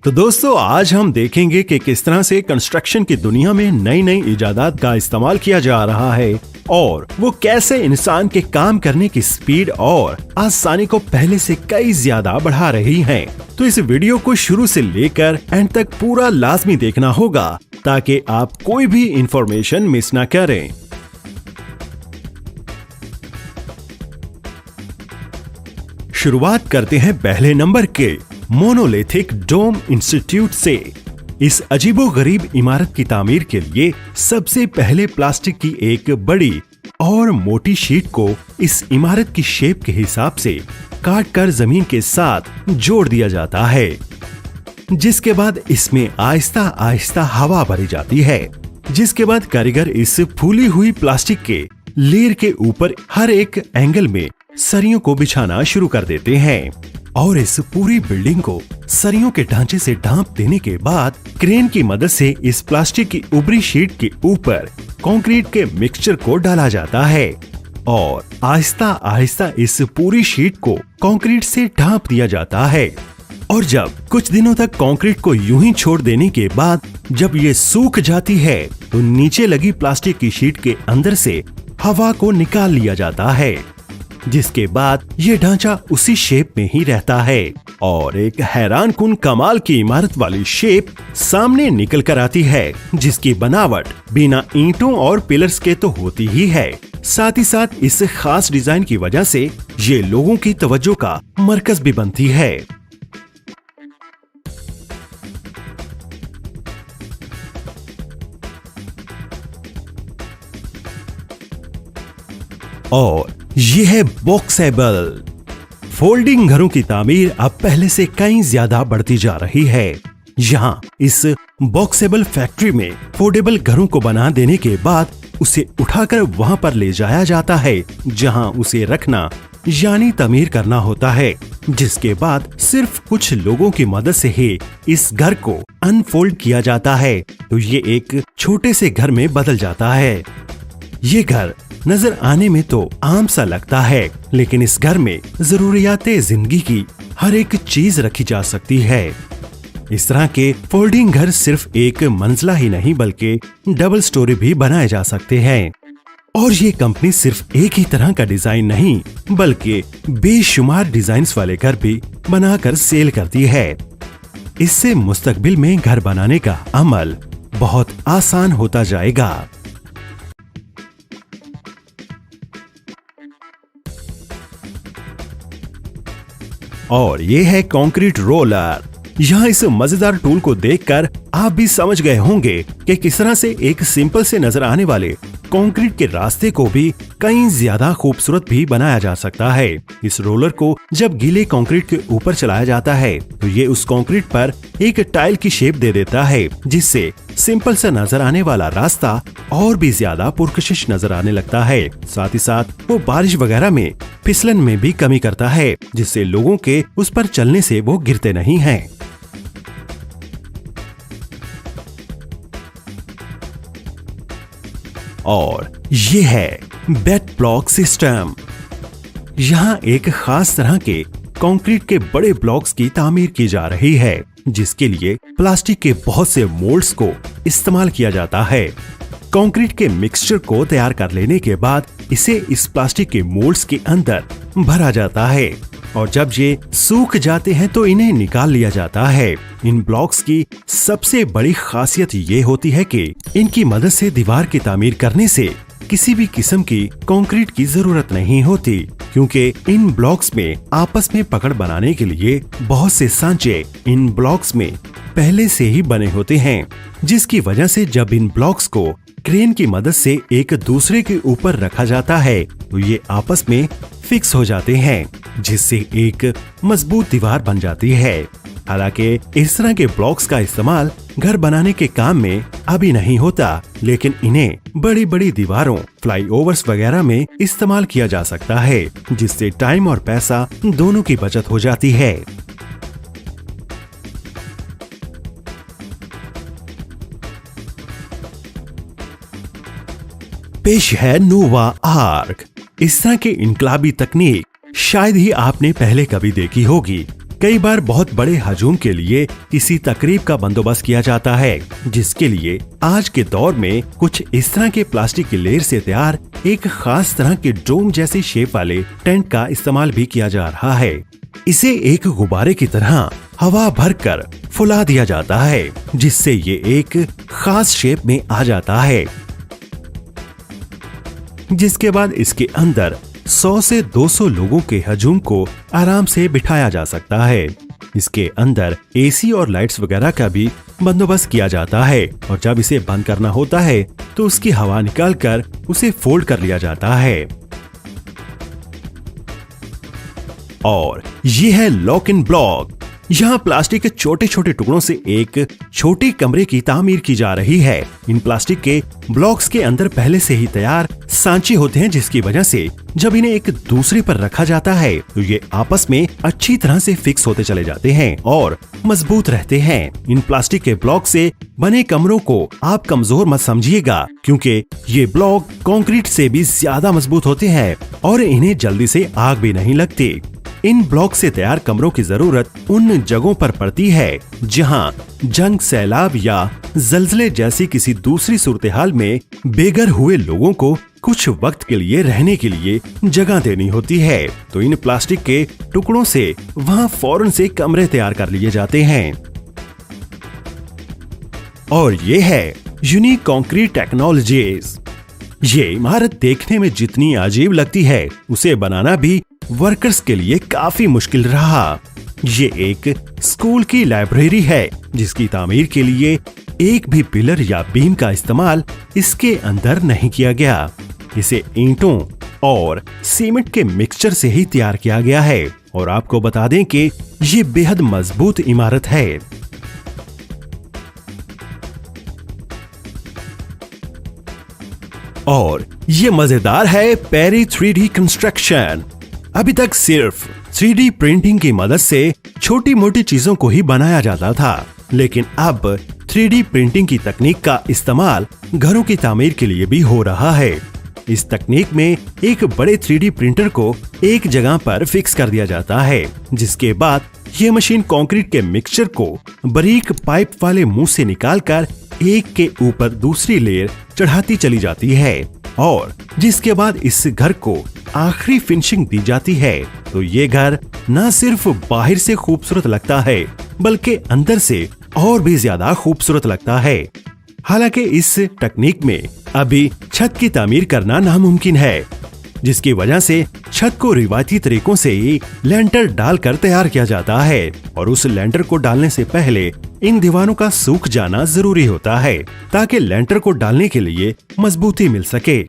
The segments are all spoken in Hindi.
तो दोस्तों आज हम देखेंगे कि किस तरह से कंस्ट्रक्शन की दुनिया में नई नई इजादात का इस्तेमाल किया जा रहा है और वो कैसे इंसान के काम करने की स्पीड और आसानी को पहले से कई ज्यादा बढ़ा रही हैं। तो इस वीडियो को शुरू से लेकर एंड तक पूरा लाजमी देखना होगा ताकि आप कोई भी इंफॉर्मेशन मिस ना करें। शुरुआत करते हैं पहले नंबर के मोनोलिथिक डोम इंस्टीट्यूट से। इस अजीबोगरीब इमारत की तामीर के लिए सबसे पहले प्लास्टिक की एक बड़ी और मोटी शीट को इस इमारत की शेप के हिसाब से काट कर जमीन के साथ जोड़ दिया जाता है, जिसके बाद इसमें आहिस्ता आहिस्ता हवा भरी जाती है। जिसके बाद कारीगर इस फूली हुई प्लास्टिक के लेयर के ऊपर हर एक एंगल में सरियों को बिछाना शुरू कर देते हैं और इस पूरी बिल्डिंग को सरियों के ढांचे से ढांप देने के बाद क्रेन की मदद से इस प्लास्टिक की ऊपरी शीट के ऊपर कंक्रीट के मिक्सचर को डाला जाता है और आहिस्ता आहिस्ता इस पूरी शीट को कंक्रीट से ढांप दिया जाता है। और जब कुछ दिनों तक कंक्रीट को यूं ही छोड़ देने के बाद जब ये सूख जाती है तो नीचे लगी प्लास्टिक की शीट के अंदर से हवा को निकाल लिया जाता है, जिसके बाद ये ढांचा उसी शेप में ही रहता है और एक हैरानकुन कमाल की इमारत वाली शेप सामने निकल कर आती है, जिसकी बनावट बिना ईंटों और पिलर्स के तो होती ही है। साथ ही साथ इस खास डिजाइन की वजह से ये लोगों की तवज्जो का मरकज भी बनती है। और ये है बॉक्सेबल। फोल्डिंग घरों की तामीर अब पहले से कहीं ज्यादा बढ़ती जा रही है। यहाँ इस बॉक्सेबल फैक्ट्री में फोल्डेबल घरों को बना देने के बाद उसे उठाकर वहाँ पर ले जाया जाता है जहाँ उसे रखना यानी तामीर करना होता है, जिसके बाद सिर्फ कुछ लोगों की मदद से ही इस घर को अनफोल्ड किया जाता है तो ये एक छोटे से घर में बदल जाता है। ये घर नजर आने में तो आम सा लगता है, लेकिन इस घर में जरूरियाते जिंदगी की हर एक चीज रखी जा सकती है। इस तरह के फोल्डिंग घर सिर्फ एक मंजिला ही नहीं बल्कि डबल स्टोरी भी बनाए जा सकते हैं। और ये कंपनी सिर्फ एक ही तरह का डिजाइन नहीं बल्कि बेशुमार डिजाइन्स वाले घर भी बनाकर सेल करती है। इससे मुस्तकबिल में घर बनाने का अमल बहुत आसान होता जाएगा। और ये है कंक्रीट रोलर। यहाँ इस मजेदार टूल को देखकर आप भी समझ गए होंगे कि किस तरह से एक सिंपल से नजर आने वाले कंक्रीट के रास्ते को भी कहीं ज्यादा खूबसूरत भी बनाया जा सकता है। इस रोलर को जब गीले कंक्रीट के ऊपर चलाया जाता है तो ये उस कंक्रीट पर एक टाइल की शेप दे देता है, जिससे सिंपल सा नजर आने वाला रास्ता और भी ज्यादा पुरकशिश नजर आने लगता है। साथ ही साथ वो बारिश वगैरह में फिसलन में भी कमी करता है, जिससे लोगों के उस पर चलने से वो गिरते नहीं हैं। और ये है बेड ब्लॉक सिस्टम। यहाँ एक खास तरह के कंक्रीट के बड़े ब्लॉक्स की तामीर की जा रही है, जिसके लिए प्लास्टिक के बहुत से मोल्ड्स को इस्तेमाल किया जाता है। कंक्रीट के मिक्सचर को तैयार कर लेने के बाद इसे इस प्लास्टिक के मोल्ड्स के अंदर भरा जाता है और जब ये सूख जाते हैं तो इन्हें निकाल लिया जाता है। इन ब्लॉक्स की सबसे बड़ी खासियत ये होती है कि इनकी मदद से दीवार की तामीर करने से किसी भी किस्म की कंक्रीट की जरूरत नहीं होती, क्योंकि इन ब्लॉक्स में आपस में पकड़ बनाने के लिए बहुत से सांचे इन ब्लॉक्स में पहले से ही बने होते हैं, जिसकी वजह से जब इन ब्लॉक्स को क्रेन की मदद से एक दूसरे के ऊपर रखा जाता है तो ये आपस में फिक्स हो जाते हैं, जिससे एक मजबूत दीवार बन जाती है। हालांकि इस तरह के ब्लॉक्स का इस्तेमाल घर बनाने के काम में अभी नहीं होता, लेकिन इन्हें बड़ी बड़ी दीवारों, फ्लाईओवर्स वगैरह में इस्तेमाल किया जा सकता है, जिससे टाइम और पैसा दोनों की बचत हो जाती है। पेश है नोवा आर्क। इस तरह की इनकलाबी तकनीक शायद ही आपने पहले कभी देखी होगी। कई बार बहुत बड़े हजूम के लिए किसी तकरीब का बंदोबस्त किया जाता है, जिसके लिए आज के दौर में कुछ इस तरह के प्लास्टिक की लेयर से तैयार एक खास तरह के डोम जैसी शेप वाले टेंट का इस्तेमाल भी किया जा रहा है। इसे एक गुब्बारे की तरह हवा भरकर फुला दिया जाता है, जिससे ये एक खास शेप में आ जाता है, जिसके बाद इसके अंदर 100 से 200 लोगों के हजूम को आराम से बिठाया जा सकता है। इसके अंदर एसी और लाइट्स वगैरह का भी बंदोबस्त किया जाता है और जब इसे बंद करना होता है तो उसकी हवा निकालकर उसे फोल्ड कर लिया जाता है। और ये है लॉक इन ब्लॉक। यहाँ प्लास्टिक के छोटे छोटे टुकड़ों से एक छोटी कमरे की तामीर की जा रही है। इन प्लास्टिक के ब्लॉक्स के अंदर पहले से ही तैयार सांचे होते हैं, जिसकी वजह से जब इन्हें एक दूसरे पर रखा जाता है तो ये आपस में अच्छी तरह से फिक्स होते चले जाते हैं और मजबूत रहते हैं। इन प्लास्टिक के ब्लॉक से बने कमरों को आप कमजोर मत समझिएगा, क्योंकि ये ब्लॉक कंक्रीट से भी ज्यादा मजबूत होते हैं और इन्हें जल्दी से आग भी नहीं लगती। इन ब्लॉक से तैयार कमरों की जरूरत उन जगहों पर पड़ती है जहां जंग, सैलाब या जल्जले जैसी किसी दूसरी सूरत-ए-हाल में बेघर हुए लोगों को कुछ वक्त के लिए रहने के लिए जगह देनी होती है। तो इन प्लास्टिक के टुकड़ों से वहां फौरन से कमरे तैयार कर लिए जाते हैं। और ये है यूनिक कंक्रीट टेक्नोलॉजीज। ये इमारत देखने में जितनी अजीब लगती है, उसे बनाना भी वर्कर्स के लिए काफी मुश्किल रहा। ये एक स्कूल की लाइब्रेरी है, जिसकी तामीर के लिए एक भी पिलर या बीम का इस्तेमाल इसके अंदर नहीं किया गया। इसे ईंटों और सीमेंट के मिक्सचर से ही तैयार किया गया है और आपको बता दें कि ये बेहद मजबूत इमारत है। और ये मजेदार है पेरी 3D कंस्ट्रक्शन। अभी तक सिर्फ 3D प्रिंटिंग की मदद से छोटी मोटी चीजों को ही बनाया जाता था, लेकिन अब 3D प्रिंटिंग की तकनीक का इस्तेमाल घरों की तामीर के लिए भी हो रहा है। इस तकनीक में एक बड़े 3D प्रिंटर को एक जगह पर फिक्स कर दिया जाता है, जिसके बाद ये मशीन कंक्रीट के मिक्सचर को बारीक पाइप वाले मुंह से निकालकर एक के ऊपर दूसरी लेयर चढ़ाती चली जाती है और जिसके बाद इस घर को आखिरी फिनिशिंग दी जाती है। तो ये घर न सिर्फ बाहर से खूबसूरत लगता है, बल्कि अंदर से और भी ज्यादा खूबसूरत लगता है। हालांकि इस तकनीक में अभी छत की तामीर करना नामुमकिन है, जिसकी वजह से छत को रिवायती तरीकों से ही लेंटर डालकर तैयार किया जाता है और उस लेंटर को डालने से पहले इन दीवारों का सूख जाना जरूरी होता है, ताकि लेंटर को डालने के लिए मजबूती मिल सके।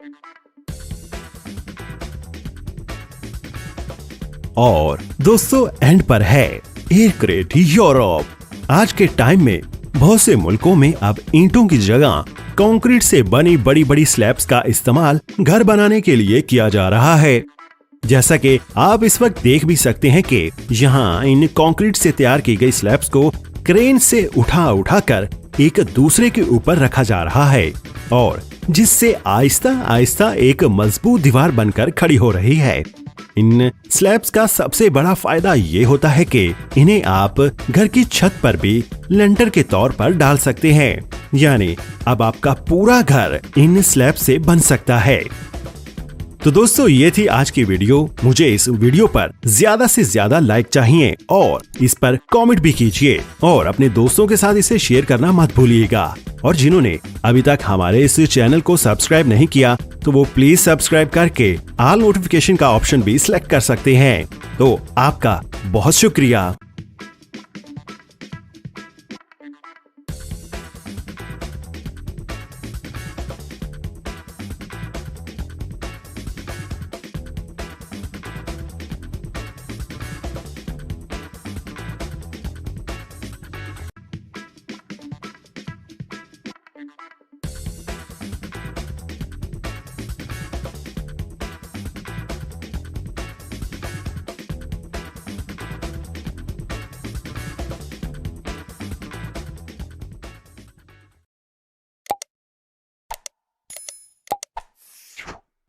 और दोस्तों, एंड पर है एयरक्रेट यूरोप। आज के टाइम में बहुत से मुल्कों में अब ईंटों की जगह कंक्रीट से बनी बड़ी बड़ी स्लैब्स का इस्तेमाल घर बनाने के लिए किया जा रहा है। जैसा कि आप इस वक्त देख भी सकते हैं कि यहाँ इन कंक्रीट से तैयार की गई स्लैब्स को क्रेन से उठा कर एक दूसरे के ऊपर रखा जा रहा है और जिससे आहिस्ता आहिस्ता एक मजबूत दीवार बनकर खड़ी हो रही है। इन स्लैब्स का सबसे बड़ा फायदा ये होता है कि इन्हें आप घर की छत पर भी लेंटर के तौर पर डाल सकते हैं, यानी अब आपका पूरा घर इन स्लैब से बन सकता है। तो दोस्तों, ये थी आज की वीडियो। मुझे इस वीडियो पर ज्यादा से ज्यादा लाइक चाहिए और इस पर कमेंट भी कीजिए और अपने दोस्तों के साथ इसे शेयर करना मत भूलिएगा। और जिन्होंने अभी तक हमारे इस चैनल को सब्सक्राइब नहीं किया तो वो प्लीज सब्सक्राइब करके ऑल नोटिफिकेशन का ऑप्शन भी सिलेक्ट कर सकते हैं। तो आपका बहुत शुक्रिया।